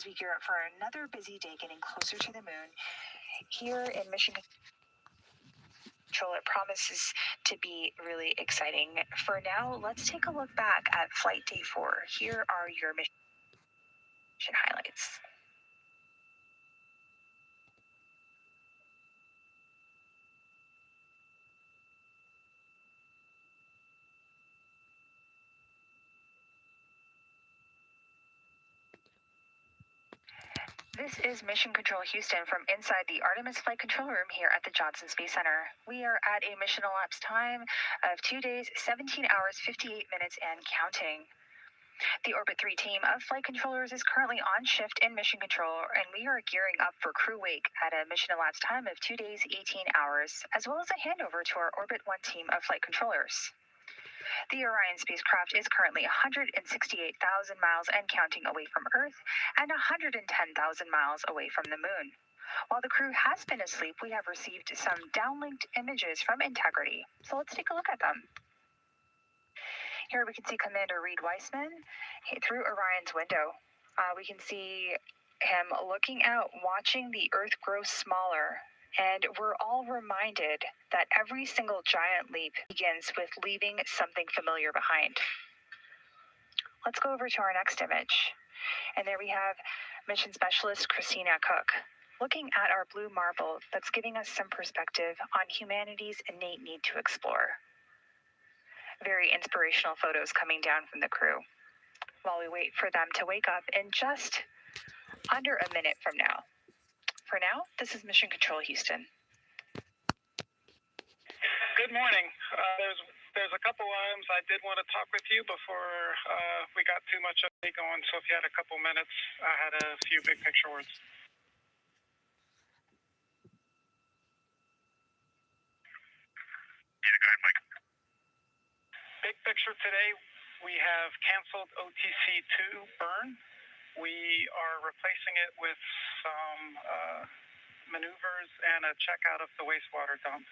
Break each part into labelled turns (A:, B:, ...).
A: as we gear up for another busy day getting closer to the moon. Here in Mission Control, it promises to be really exciting. For now, let's take a look back at Flight Day 4. Here are your mission highlights. This is Mission Control Houston from inside the Artemis Flight Control Room here at the Johnson Space Center. We are at a mission elapsed time of 2 days, 17 hours, 58 minutes, and counting. The Orbit 3 team of flight controllers is currently on shift in mission control, and we are gearing up for crew wake at a mission elapsed time of 2 days, 18 hours, as well as a handover to our Orbit 1 team of flight controllers. The Orion spacecraft is currently 168,000 miles and counting away from Earth and 110,000 miles away from the Moon. While the crew has been asleep, we have received some downlinked images from Integrity, so let's take a look at them. Here we can see Commander Reed Weissman through Orion's window. We can see him looking out, watching the Earth grow smaller, and we're all reminded that every single giant leap begins with leaving something familiar behind. Let's go over to our next image, and there we have Mission Specialist Christina Cook, looking at our blue marble that's giving us some perspective on humanity's innate need to explore. Very inspirational photos coming down from the crew while we wait for them to wake up in just under a minute from now. For now, this is Mission Control Houston.
B: Good morning. There's a couple items I did want to talk with you before we got too much of it going, so if you had a couple minutes, I had a few big picture words.
C: Yeah, go ahead, Mike.
B: Big picture today, we have canceled OTC-2 burn. We are replacing it with some maneuvers and a check out of the wastewater dump.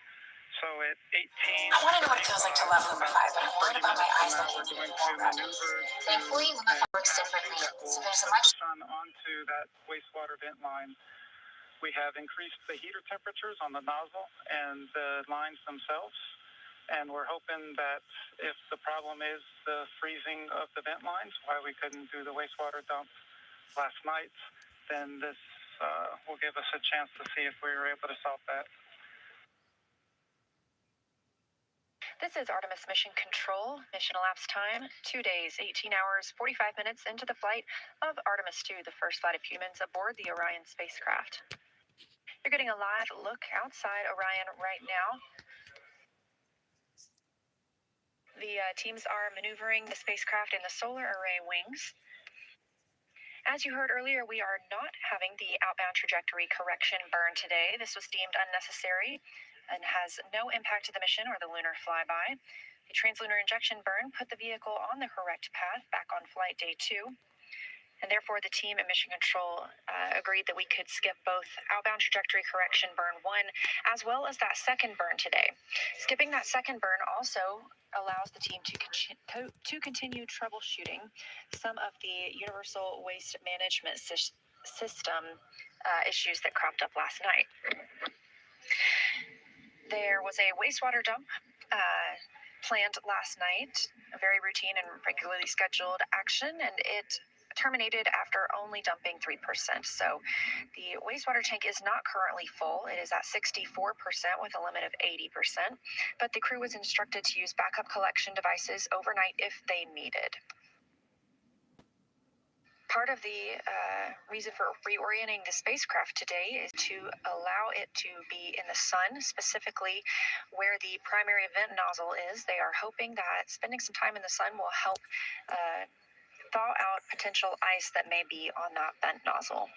B: So at 18...
D: I want to know what it feels like to love number 5, but I'm worried about my eyes looking
B: we're
D: even
B: going to
D: longer.
B: maneuver
D: Thankfully, number 5 works differently, so there's a much...
B: sun onto that wastewater vent line. We have increased the heater temperatures on the nozzle and the lines themselves. And we're hoping that if the problem is the freezing of the vent lines, why we couldn't do the wastewater dump last night, then this will give us a chance to see if we were able to solve that.
A: This is Artemis Mission Control. Mission elapsed time, 2 days, 18 hours, 45 minutes into the flight of Artemis 2, the first flight of humans aboard the Orion spacecraft. You're getting a live look outside Orion right now. The teams are maneuvering the spacecraft in the solar array wings. As you heard earlier, we are not having the outbound trajectory correction burn today. This was deemed unnecessary and has no impact to the mission or the lunar flyby. The translunar injection burn put the vehicle on the correct path back on flight day 2. And therefore, the team at Mission Control agreed that we could skip both outbound trajectory correction burn 1 as well as that second burn today. Skipping that second burn also allows the team to continue troubleshooting some of the universal waste management system issues that cropped up last night. There was a wastewater dump planned last night, a very routine and regularly scheduled action, and it terminated after only dumping 3%. So the wastewater tank is not currently full. It is at 64% with a limit of 80%, but the crew was instructed to use backup collection devices overnight if they needed. Part of the reason for reorienting the spacecraft today is to allow it to be in the sun, specifically where the primary vent nozzle is. They are hoping that spending some time in the sun will help thaw out potential ice that may be on that vent nozzle.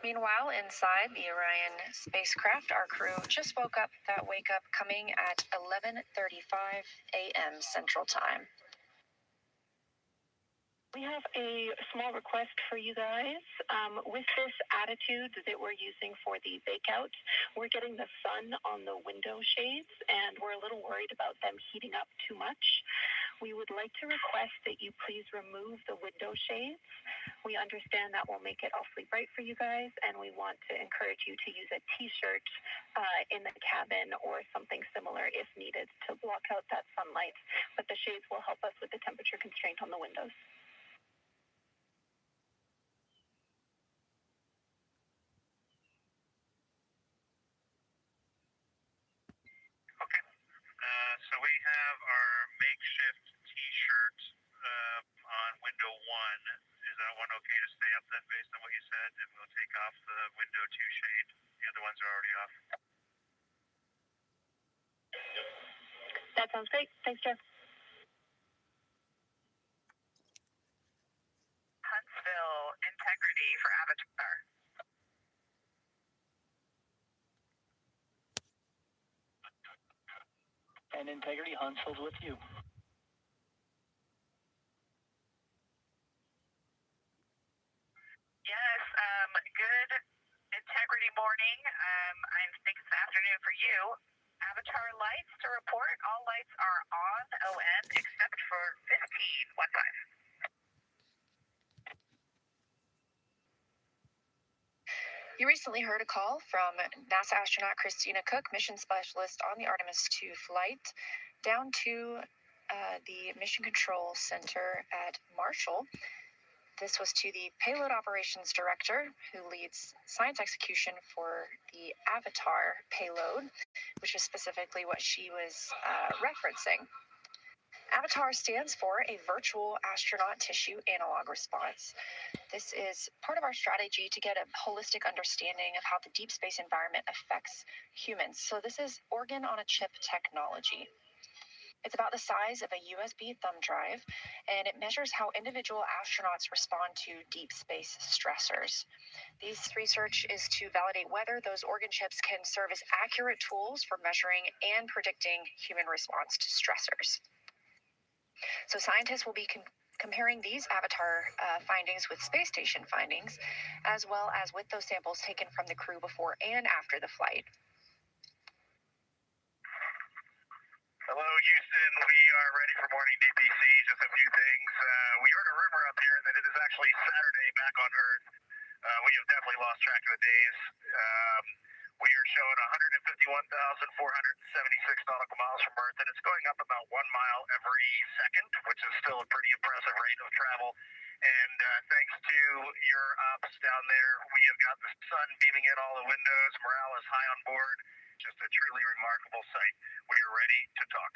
A: Meanwhile, inside the Orion spacecraft, our crew just woke up. That wake up coming at 11:35 a.m. Central Time.
C: We have a small request for you guys. With this attitude that we're using for the bakeout, we're getting the sun on the window shades, and we're a little worried about them heating up too much. We would like to request that you please remove the window shades. We understand that will make it awfully bright for you guys, and we want to encourage you to use a t-shirt in the cabin or something similar if needed to block out that sunlight. But the shades will help us with the temperature constraint on the windows.
B: So we have our makeshift T-shirt on window 1. Is that one okay to stay up then based on what you said? And we'll take off the window 2 shade. The other ones are already off.
C: That sounds great. Thanks, Jeff.
A: Huntsville, integrity for Avatar.
E: And integrity, Huntsville's with you.
A: Yes, good integrity morning. I think it's afternoon for you. Avatar lights to report. All lights are on, ON, except for 1515. You recently heard a call from NASA astronaut Christina Cook, mission specialist on the Artemis 2 flight, down to the Mission Control Center at Marshall. This was to the Payload Operations Director, who leads science execution for the Avatar payload, which is specifically what she was referencing. Avatar stands for a virtual astronaut tissue analog response. This is part of our strategy to get a holistic understanding of how the deep space environment affects humans. So this is organ-on-a-chip technology. It's about the size of a USB thumb drive, and it measures how individual astronauts respond to deep space stressors. This research is to validate whether those organ chips can serve as accurate tools for measuring and predicting human response to stressors. So scientists will be comparing these Avatar findings with space station findings, as well as with those samples taken from the crew before and after the flight.
B: Hello, Houston. We are ready for morning DPC. Just a few things. We heard a rumor up here that it is actually Saturday back on Earth. We have definitely lost track of the days. We are showing 151,476 nautical miles from Earth, and it's going up about 1 mile every second, which is still a pretty impressive rate of travel. And thanks to your ops down there, we have got the sun beaming in all the windows. Morale is high on board. Just a truly remarkable sight. We are ready to talk.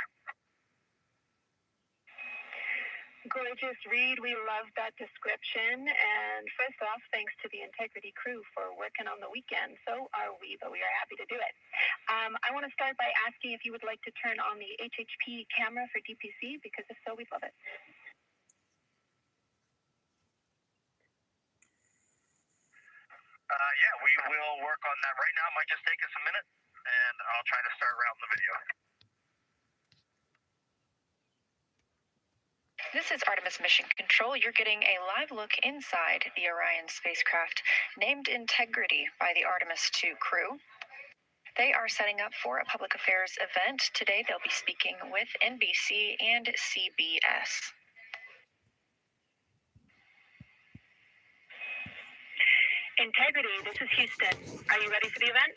C: Gorgeous, Reed. We love that description. And first off, thanks to the Integrity crew for working on the weekend. So are we, but we are happy to do it. I want to start by asking if you would like to turn on the HHP camera for DPC, because if so, we'd love it.
B: Yeah, we will work on that right now. It might just take us a minute, and I'll try to start routing the video.
A: This is Artemis Mission Control. You're getting a live look inside the Orion spacecraft, named Integrity by the Artemis 2 crew. They are setting up for a public affairs event. Today they'll be speaking with NBC and CBS.
C: Integrity, this is Houston. Are you ready for the event?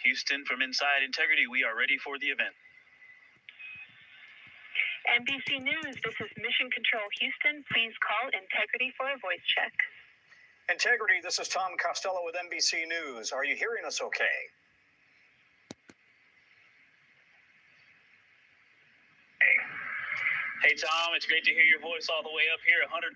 F: Houston, from inside Integrity, we are ready for the event.
C: NBC News, this is Mission Control Houston. Please call Integrity for a voice check.
G: Integrity, this is Tom Costello with NBC News. Are you hearing us okay?
F: Hey, Tom, it's great to hear your voice all the way up here, 155,000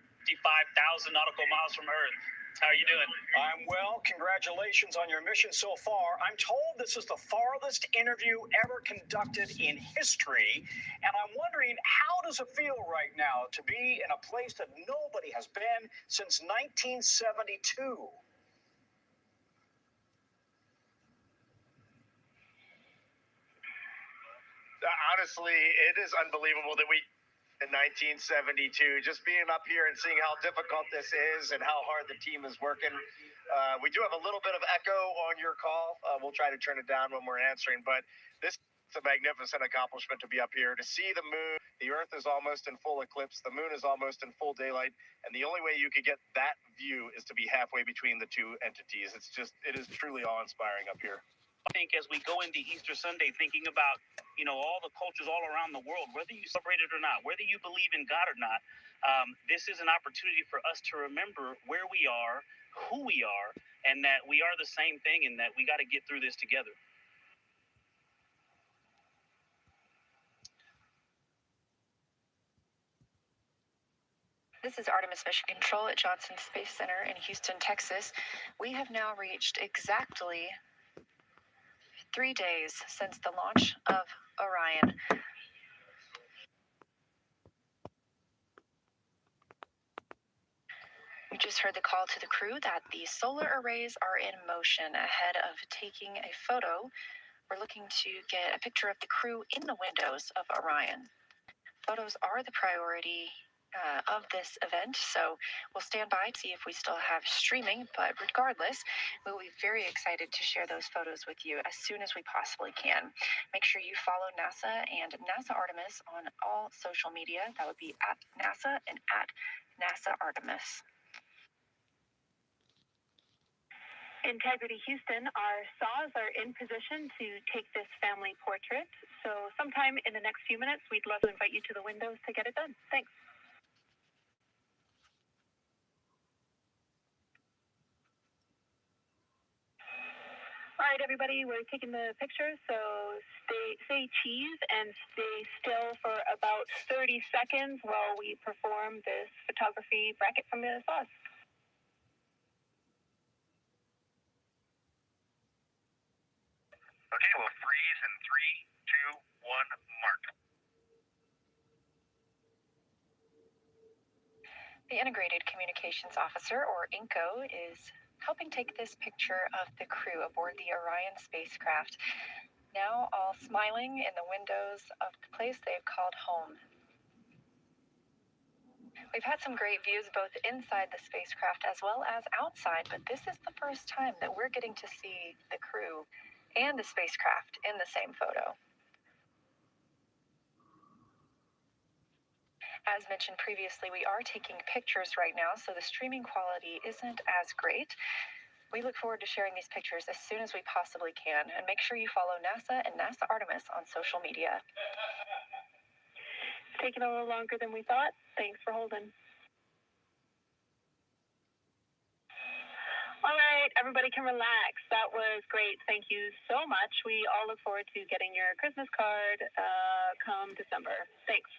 F: nautical miles from Earth. How are you doing?
G: I'm well. Congratulations on your mission so far. I'm told this is the farthest interview ever conducted in history, and I'm wondering, how does it feel right now to be in a place that nobody has been since 1972?
H: honestly, it is unbelievable that we, in 1972, just being up here and seeing how difficult this is and how hard the team is working. We do have a little bit of echo on your call. We'll try to turn it down when we're answering, but this is a magnificent accomplishment to be up here, to see the moon. The Earth is almost in full eclipse. The moon is almost in full daylight. And the only way you could get that view is to be halfway between the two entities. It is truly awe-inspiring up here.
F: I think as we go into Easter Sunday, thinking about, all the cultures all around the world, whether you celebrate it or not, whether you believe in God or not, this is an opportunity for us to remember where we are, who we are, and that we are the same thing, and that we got to get through this together.
A: This is Artemis Mission Control at Johnson Space Center in Houston, Texas. We have now reached exactly 3 days since the launch of Orion. We just heard the call to the crew that the solar arrays are in motion. Ahead of taking a photo, we're looking to get a picture of the crew in the windows of Orion. Photos are the priority of this event, so we'll stand by to see if we still have streaming, but regardless, we'll be very excited to share those photos with you as soon as we possibly can. Make sure you follow NASA and NASA Artemis on all social media. That would be at NASA and at NASA Artemis.
C: Integrity Houston, our saws are in position to take this family portrait. So sometime in the next few minutes, we'd love to invite you to the windows to get it done. Thanks. All right, everybody, we're taking the picture, so say cheese and stay still for about 30 seconds while we perform this photography bracket from the sauce.
I: Okay, we'll freeze in 3, 2, 1, mark.
A: The Integrated Communications Officer, or INCO, is helping take this picture of the crew aboard the Orion spacecraft, now all smiling in the windows of the place they've called home. We've had some great views both inside the spacecraft as well as outside, but this is the first time that we're getting to see the crew and the spacecraft in the same photo. As mentioned previously, we are taking pictures right now, so the streaming quality isn't as great. We look forward to sharing these pictures as soon as we possibly can, and make sure you follow NASA and NASA Artemis on social media.
C: It's taken a little longer than we thought. Thanks for holding. All right, everybody can relax. That was great. Thank you so much. We all look forward to getting your Christmas card come December. Thanks.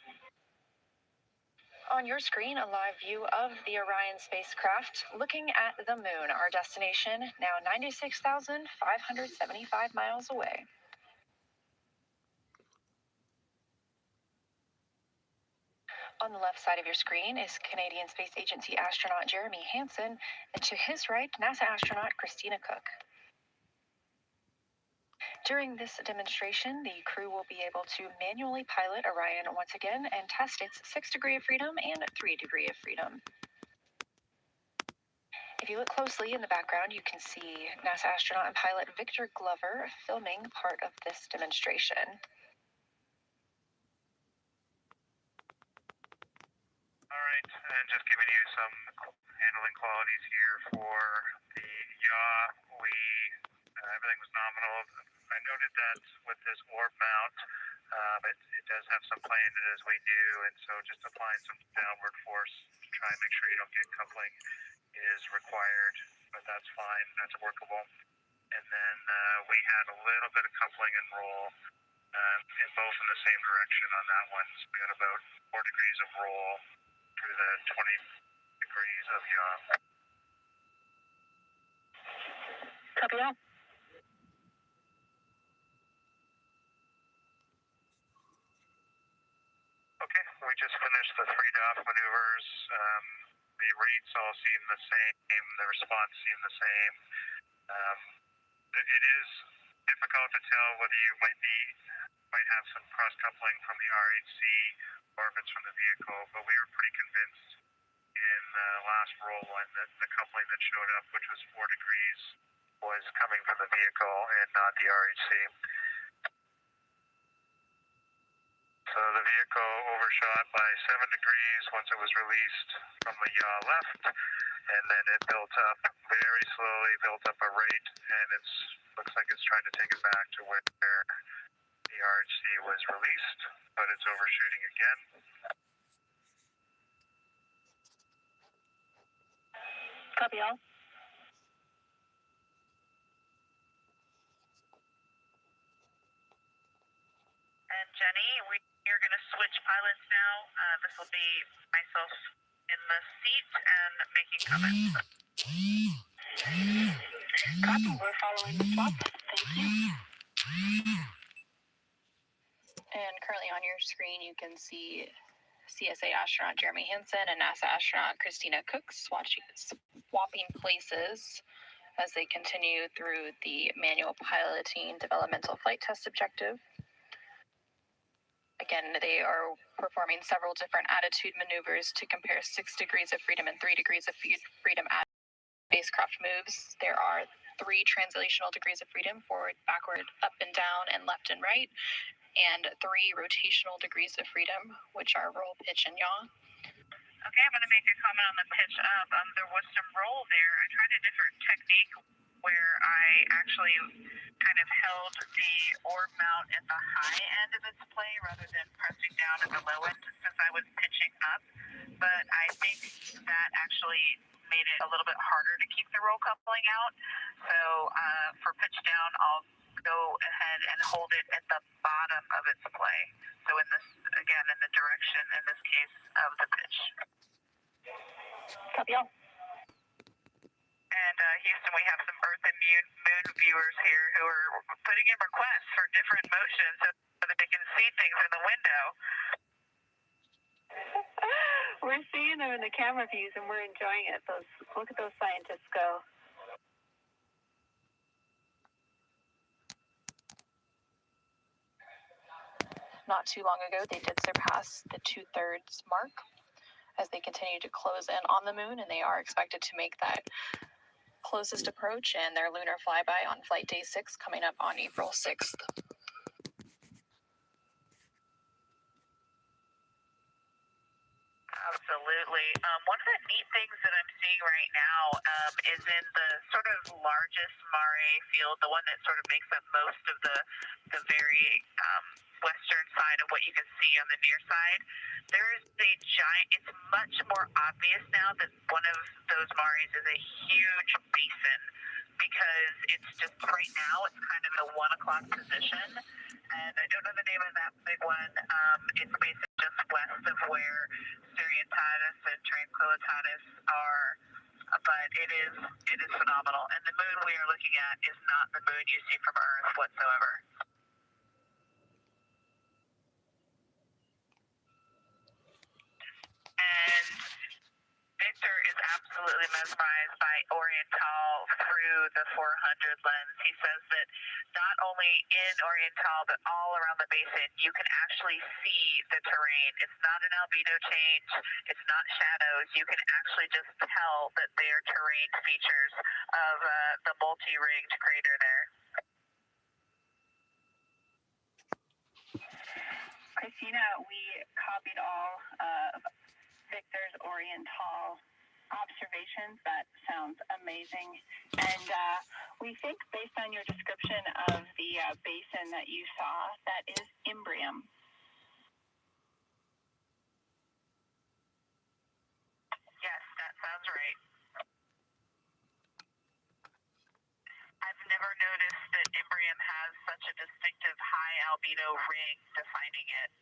A: On your screen, a live view of the Orion spacecraft looking at the moon, our destination, now 96,575 miles away. On the left side of your screen is Canadian Space Agency astronaut Jeremy Hansen, and to his right, NASA astronaut Christina Cook. During this demonstration, the crew will be able to manually pilot Orion once again and test its 6 degree of freedom and 3 degree of freedom. If you look closely in the background, you can see NASA astronaut and pilot Victor Glover filming part of this demonstration.
I: All right, and just giving you some handling qualities here for the yaw. Everything was nominal. I noted that with this orb mount, it does have some play in it as we do, and so just applying some downward force to try and make sure you don't get coupling is required, but that's fine, that's workable. And then we had a little bit of coupling and roll, in both in the same direction on that one. So we had about 4 degrees of roll through the 20 degrees of yaw.
C: Copy that.
I: Okay, we just finished the 3-DOF maneuvers. The rates all seem the same, the response seemed the same. It is difficult to tell whether you might be might have some cross coupling from the RHC or if it's from the vehicle, but we were pretty convinced in the last roll one that the coupling that showed up, which was 4 degrees, was coming from the vehicle and not the RHC. So the vehicle overshot by 7 degrees once it was released from the yaw left, and then it built up very slowly, built up a rate, and it looks like it's trying to take it back to where the RHC was released, but it's overshooting again.
C: Copy all.
J: And Jenny, we're going to switch pilots now. This will be myself in the seat and making comments.
C: Copy, we're following the swap. Thank you.
A: And currently on your screen, you can see CSA astronaut Jeremy Hansen and NASA astronaut Christina Cook swapping places as they continue through the manual piloting developmental flight test objective. Again, they are performing several different attitude maneuvers to compare 6 degrees of freedom and 3 degrees of freedom as spacecraft moves. There are 3 translational degrees of freedom, forward, backward, up and down, and left and right, and 3 rotational degrees of freedom, which are roll, pitch, and yaw.
J: Okay, I'm going to make a comment on the pitch up. There was some roll there. I tried a different technique where I actually kind of held the orb mount at the high end of its play rather than pressing down at the low end since I was pitching up. But I think that actually made it a little bit harder to keep the roll coupling out. So for pitch down, I'll go ahead and hold it at the bottom of its play. So in this, again, in the direction, in this case, of the pitch.
C: Copy all.
J: And Houston, we have some Earth and Moon viewers here who are putting in requests for different motions so that they can see things in the window.
C: We're seeing them in the camera views and we're enjoying it. Look at those scientists go.
A: Not too long ago, they did surpass the 2/3 mark as they continue to close in on the moon, and they are expected to make that closest approach in their lunar flyby on flight day 6 coming up on April 6th.
J: Absolutely. One of the neat things that I'm seeing right now is in the sort of largest Mare field, the one that sort of makes up most of the very western side of what you can see on the near side. There is a giant, it's much more obvious now that one of those Mares is a huge basin because it's just right now, it's kind of a 1 o'clock position. And I don't know the name of that big one. It's basically just west of where Seriatatis and Tranquillitatis are, but it is phenomenal. And the moon we are looking at is not the moon you see from Earth whatsoever. And Victor is absolutely mesmerized by Oriental through the 400 lens. He says that not only in Oriental, but all around the basin, you can actually see the terrain. It's not an albedo change. It's not shadows. You can actually just tell that they are terrain features of the multi-ringed crater there.
C: Christina, we copied all of Victor's Oriental observations. That sounds amazing. And we think, based on your description of the basin that you saw, that is Imbrium.
J: Yes, that sounds right. I've never noticed that Imbrium has such a distinctive high albedo ring defining it.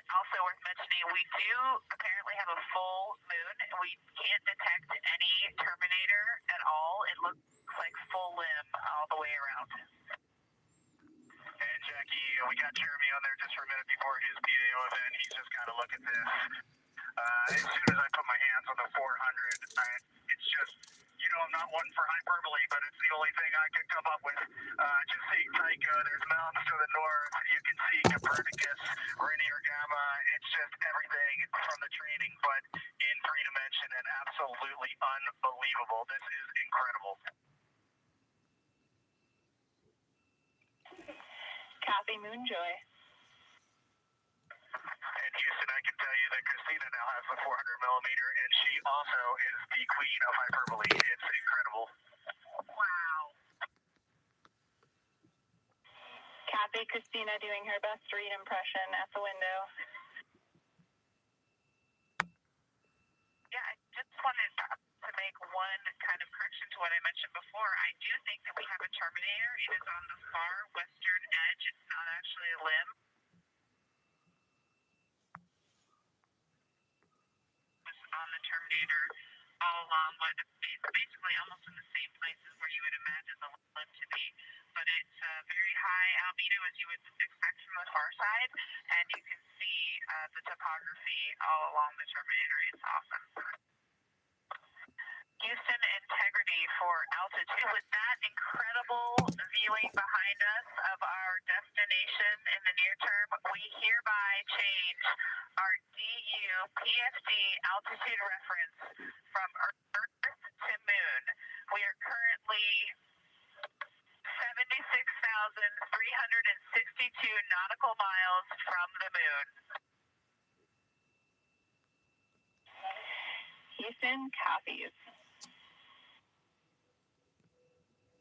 J: Also worth mentioning, we do apparently have a full moon. We can't detect any terminator at all. It looks like full limb all the way around.
I: And Jackie, we got Jeremy on there just for a minute before his PAO event. He's just got to look at this. As soon as I put my hands on the 400, it's just You know I'm not one for hyperbole, but it's the only thing I could come up with. Just seeing Tycho, there's mountains to the north. You can see Copernicus, Rainier Gamma. It's just everything from the training, but in 3 dimension and absolutely unbelievable. This is incredible.
C: Kathy Moonjoy.
I: And Houston, I can tell you that Christina now has the 400 millimeter, and she also is the queen of hyperbole. It's incredible.
J: Wow.
C: Kathy, Christina doing her best read impression at the window.
J: Yeah, I just wanted to make one kind of correction to what I mentioned before. I do think that we have a terminator. It is on the far western edge. It's not actually a limb. It's on the terminator all along what is basically almost in the same places where you would imagine the limb to be. But it's very high albedo as you would expect from the far side, and you can see the topography all along the terminator. It's awesome. Houston, integrity for altitude. With that incredible viewing behind us of our destination in the near term, we hereby change our DU PFD altitude reference from Earth to Moon. We are currently 76,362 nautical miles from the moon.
C: Houston, copies.